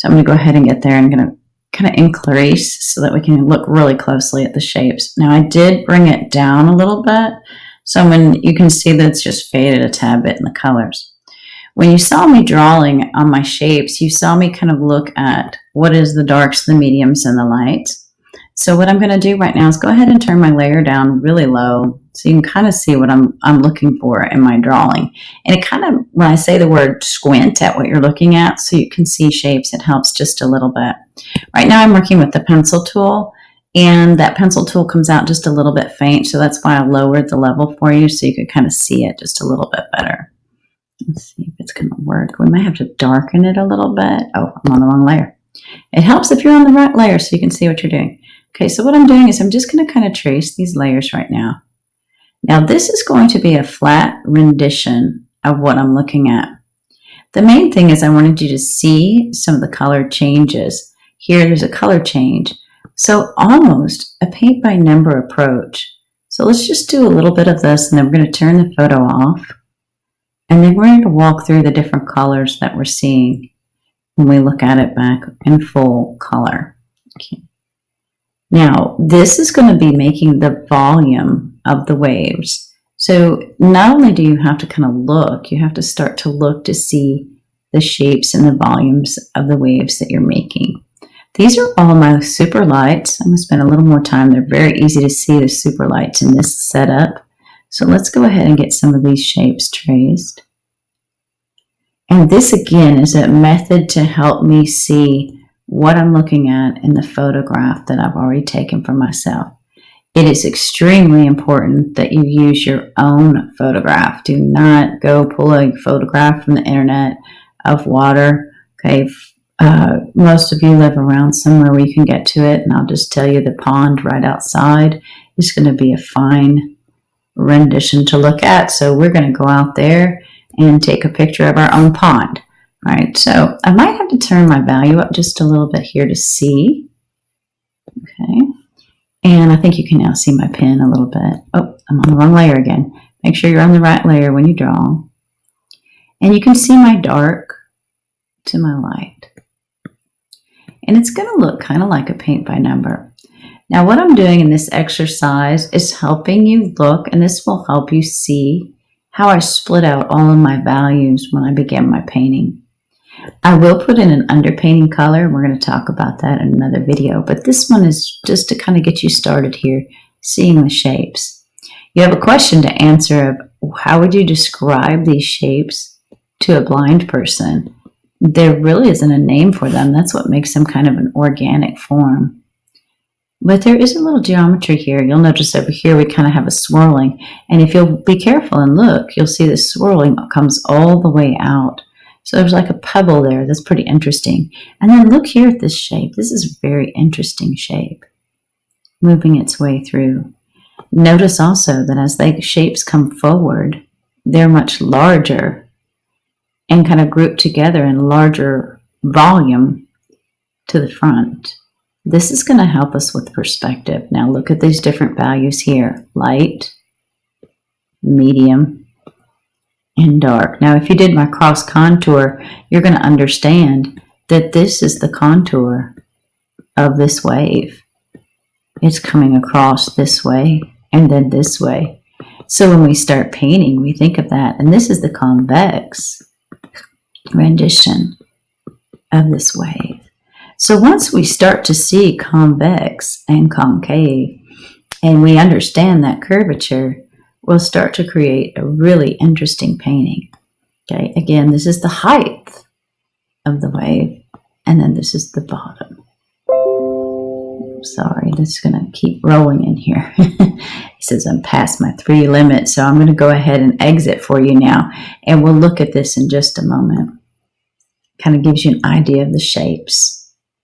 So I'm going to go ahead and get there. I'm going to kind of increase so that we can look really closely at the shapes. Now I did bring it down a little bit, so when you can see that it's just faded a tad bit in the colors. When you saw me drawing on my shapes, you saw me kind of look at what is the darks, the mediums, and the lights. So what I'm going to do right now is go ahead and turn my layer down really low so you can kind of see what I'm looking for in my drawing. And it kind of, when I say the word squint at what you're looking at so you can see shapes, it helps just a little bit. Right now I'm working with the pencil tool, and that pencil tool comes out just a little bit faint, so that's why I lowered the level for you so you could kind of see it just a little bit better. Let's see if it's going to work. We might have to darken it a little bit. Oh, I'm on the wrong layer. It helps if you're on the right layer so you can see what you're doing. Okay, so what I'm doing is I'm just going to kind of trace these layers right now. Now this is going to be a flat rendition of what I'm looking at. The main thing is I wanted you to see some of the color changes. Here there's a color change. So almost a paint by number approach. So let's just do a little bit of this, and then we're going to turn the photo off. And then we're going to walk through the different colors that we're seeing when we look at it back in full color. Okay. Now, this is going to be making the volume of the waves. So not only do you have to kind of look, you have to start to look to see the shapes and the volumes of the waves that you're making. These are all my super lights. I'm going to spend a little more time. They're very easy to see, the super lights in this setup. So let's go ahead and get some of these shapes traced. And this again is a method to help me see what I'm looking at in the photograph that I've already taken for myself. It is extremely important that you use your own photograph. Do not go pull a photograph from the internet of water. Okay, most of you live around somewhere where you can get to it, and I'll just tell you the pond right outside is going to be a fine rendition to look at. So we're going to go out there and take a picture of our own pond. All right, so I might have to turn my value up just a little bit here to see. Okay, and I think you can now see my pen a little bit. Oh, I'm on the wrong layer again. Make sure you're on the right layer when you draw. And you can see my dark to my light. And it's going to look kind of like a paint by number. Now what I'm doing in this exercise is helping you look, and this will help you see how I split out all of my values when I begin my painting. I will put in an underpainting color. We're going to talk about that in another video, but this one is just to kind of get you started here, seeing the shapes. You have a question to answer of how would you describe these shapes to a blind person? There really isn't a name for them. That's what makes them kind of an organic form. But there is a little geometry here. You'll notice over here we kind of have a swirling. And if you'll be careful and look, you'll see the swirling comes all the way out. So there's like a pebble there. That's pretty interesting. And then look here at this shape. This is a very interesting shape, moving its way through. Notice also that as the shapes come forward, they're much larger and kind of grouped together in larger volume to the front. This is going to help us with perspective. Now look at these different values here. Light, medium, and dark. Now if you did my cross contour, you're going to understand that this is the contour of this wave. It's coming across this way and then this way. So when we start painting, we think of that. And this is the convex rendition of this wave. So once we start to see convex and concave, and we understand that curvature, we'll start to create a really interesting painting. Okay, again, this is the height of the wave, and then this is the bottom. Sorry, this is going to keep rolling in here. It says I'm past my 3 limit, so I'm going to go ahead and exit for you now, and we'll look at this in just a moment. Kind of gives you an idea of the shapes.